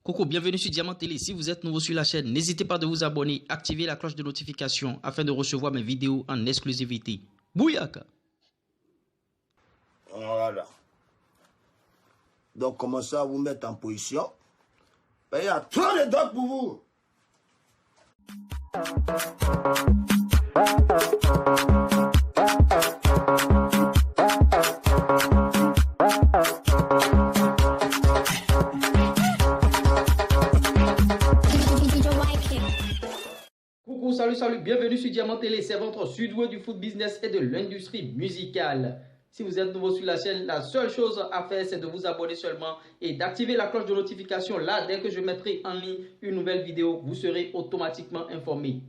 Coucou, bienvenue sur Diamant Télé. Si vous êtes nouveau sur la chaîne, n'hésitez pas de vous abonner, activer la cloche de notification afin de recevoir mes vidéos en exclusivité. Bouyaka! Voilà. Donc, commencez à vous mettre en position. Il y a trop de doigts pour vous. Coucou, salut, bienvenue sur Diamant Télé. C'est votre sud-ouest du foot business et de l'industrie musicale. Si vous êtes nouveau sur la chaîne, la seule chose à faire, c'est de vous abonner seulement et d'activer la cloche de notification. Là, dès que je mettrai en ligne une nouvelle vidéo, vous serez automatiquement informé.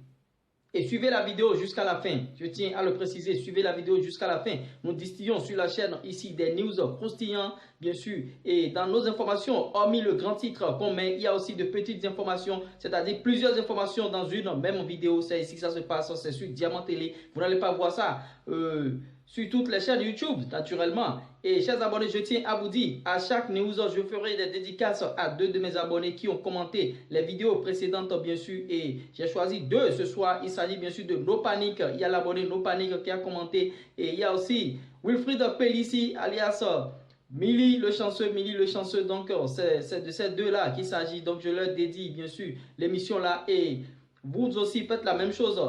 Et suivez la vidéo jusqu'à la fin. Je tiens à le préciser, suivez la vidéo jusqu'à la fin. Nous distillons sur la chaîne ici des news croustillants, bien sûr. Et dans nos informations, hormis le grand titre qu'on met, il y a aussi de petites informations, c'est-à-dire plusieurs informations dans une même vidéo. C'est ici que ça se passe, c'est sur Diamant Télé. Vous n'allez pas voir ça sur toutes les chaînes YouTube, naturellement. Et chers abonnés, je tiens à vous dire, à chaque news, je ferai des dédicaces à deux de mes abonnés qui ont commenté les vidéos précédentes, bien sûr. Et j'ai choisi deux ce soir. Il s'agit bien sûr de No Panic. Il y a l'abonné No Panic qui a commenté. Et il y a aussi Wilfried Pellici, alias Milly le chanceux. Donc, c'est de ces deux-là qu'il s'agit. Donc, je leur dédie, bien sûr, l'émission-là. Et vous aussi, faites la même chose.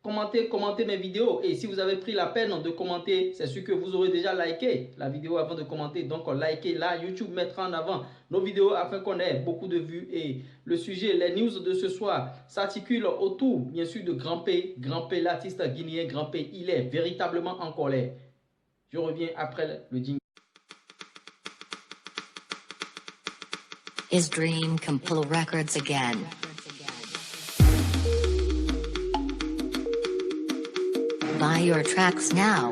Commentez mes vidéos. Et si vous avez pris la peine de commenter, c'est sûr que vous aurez déjà liké la vidéo avant de commenter. Donc, likez là. YouTube mettra en avant nos vidéos afin qu'on ait beaucoup de vues. Et le sujet, les news de ce soir s'articulent autour, bien sûr, de Grand P, l'artiste guinéen Grand P. Il est véritablement en colère. Je reviens après le jingle. His dream come pull records again. Buy your tracks now.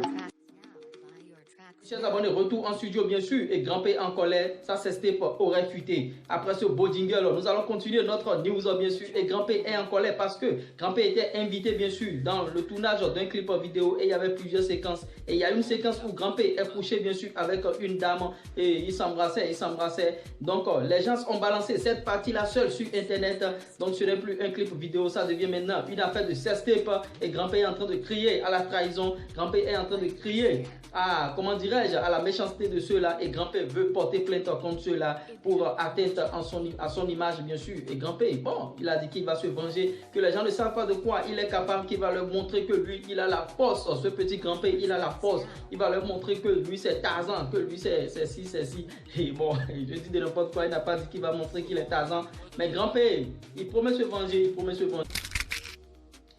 Chers abonnés, retour en studio bien sûr et Grand P en colère, ça c'est Step aurait fuité. Après ce beau jingle, nous allons continuer notre news bien sûr et Grand P est en colère parce que Grand P était invité bien sûr dans le tournage d'un clip vidéo et il y avait plusieurs séquences. Et il y a une séquence où Grand P est couché bien sûr avec une dame et ils s'embrassaient. Donc les gens ont balancé cette partie-là seule sur internet. Donc ce n'est plus un clip vidéo, ça devient maintenant une affaire de Step et Grand P est en train de crier à la trahison. Grand P est en train de crier à, comment dirais-je, à la méchanceté de ceux-là et Grand P veut porter plainte contre ceux-là pour atteinte à son image bien sûr. Et Grand P, bon, il a dit qu'il va se venger, que les gens ne savent pas de quoi il est capable, qu'il va leur montrer que lui, il a la force, ce petit Grand P, il a la force, il va leur montrer que lui c'est Tarzan, que lui c'est ci. Et bon, je dis de n'importe quoi, il n'a pas dit qu'il va montrer qu'il est Tarzan, mais Grand P, il promet se venger,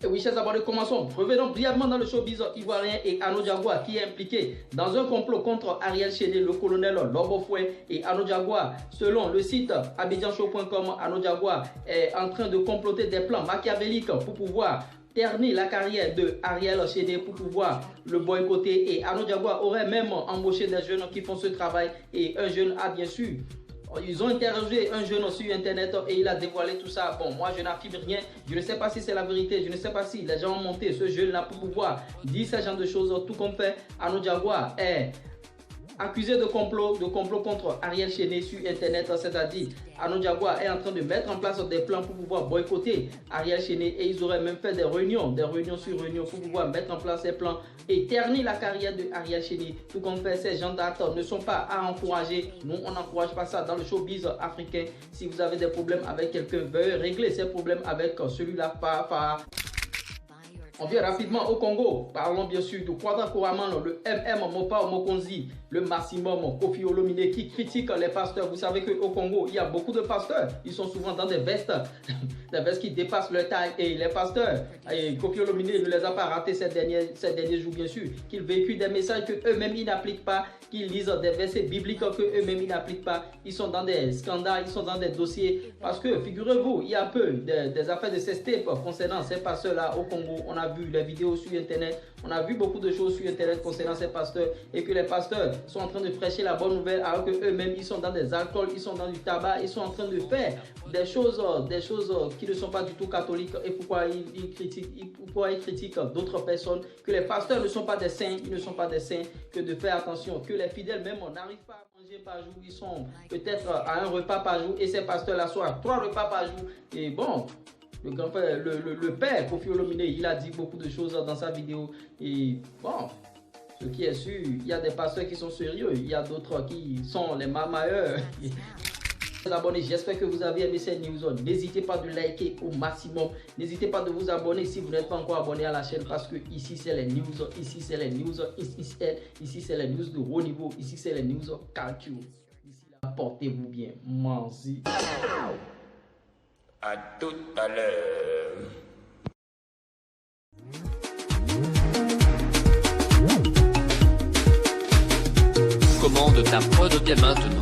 Et oui, chers abonnés, commençons. Revenons brièvement dans le showbiz ivoirien et Ano Diagoua qui est impliqué dans un complot contre Ariel Chéné, le colonel Lobofoué et Ano Diagoua. Selon le site abidjanshow.com, Ano Diagoua est en train de comploter des plans machiavéliques pour pouvoir ternir la carrière de Ariel Chéné pour pouvoir le boycotter. Et Ano Diagoua aurait même embauché des jeunes qui font ce travail et un jeune a bien sûr. Ils ont interrogé un jeune sur internet et il a dévoilé tout ça. Bon, moi je n'affirme rien. Je ne sais pas si c'est la vérité. Je ne sais pas si les gens ont monté ce jeune-là pour pouvoir dire ce genre de choses. Tout comme fait, Ano Diagoua est accusé de complot contre Ariel Chéné sur internet, c'est-à-dire Ano Diagoua est en train de mettre en place des plans pour pouvoir boycotter Ariel Chéné et ils auraient même fait des réunions sur réunions pour pouvoir mettre en place ces plans et ternir la carrière de Ariel Chéné. Tout comme fait, ces gens d'actes ne sont pas à encourager. Nous, on n'encourage pas ça dans le showbiz africain. Si vous avez des problèmes avec quelqu'un, veuillez régler ces problèmes avec celui-là. On vient rapidement au Congo. Parlons bien sûr de Kwadra Koraman, le Mopa Mokonzi, le maximum Kofi Olomide qui critique les pasteurs. Vous savez qu'au Congo, il y a beaucoup de pasteurs. Ils sont souvent dans des vestes qui dépassent leur taille. Et les pasteurs, et Kofi Olomide ne les a pas ratés ces derniers jours, bien sûr. Qu'ils véhiculent des messages qu'eux-mêmes ils n'appliquent pas, qu'ils lisent des versets bibliques qu'eux-mêmes ils n'appliquent pas. Ils sont dans des scandales, ils sont dans des dossiers. Parce que, figurez-vous, il y a peu des affaires de ces steps concernant ces pasteurs-là au Congo. On a vu les vidéos sur internet, on a vu beaucoup de choses sur internet concernant ces pasteurs et que les pasteurs sont en train de prêcher la bonne nouvelle alors que eux-mêmes ils sont dans des alcools, ils sont dans du tabac, ils sont en train de faire des choses qui ne sont pas du tout catholiques. Et pourquoi ils critiquent d'autres personnes, que les pasteurs ne sont pas des saints, ils ne sont pas des saints, que de faire attention, que les fidèles même n'arrivent pas à manger par jour, ils sont peut-être à un repas par jour et ces pasteurs-là sont à 3 repas par jour. Et bon, le grand-père, le père Koffi Olomide, il a dit beaucoup de choses dans sa vidéo. Et bon, ce qui est sûr, il y a des pasteurs qui sont sérieux, il y a d'autres qui sont les marmailleurs. Abonnés, j'espère que vous avez aimé cette news. N'hésitez pas de liker au maximum. N'hésitez pas de vous abonner si vous n'êtes pas encore abonné à la chaîne, parce que ici c'est les news, ici c'est les news, ici c'est les news de haut niveau, ici c'est les news culture. D'ici là, portez-vous bien. Merci. À tout à l'heure. Commande ta prod dès maintenant.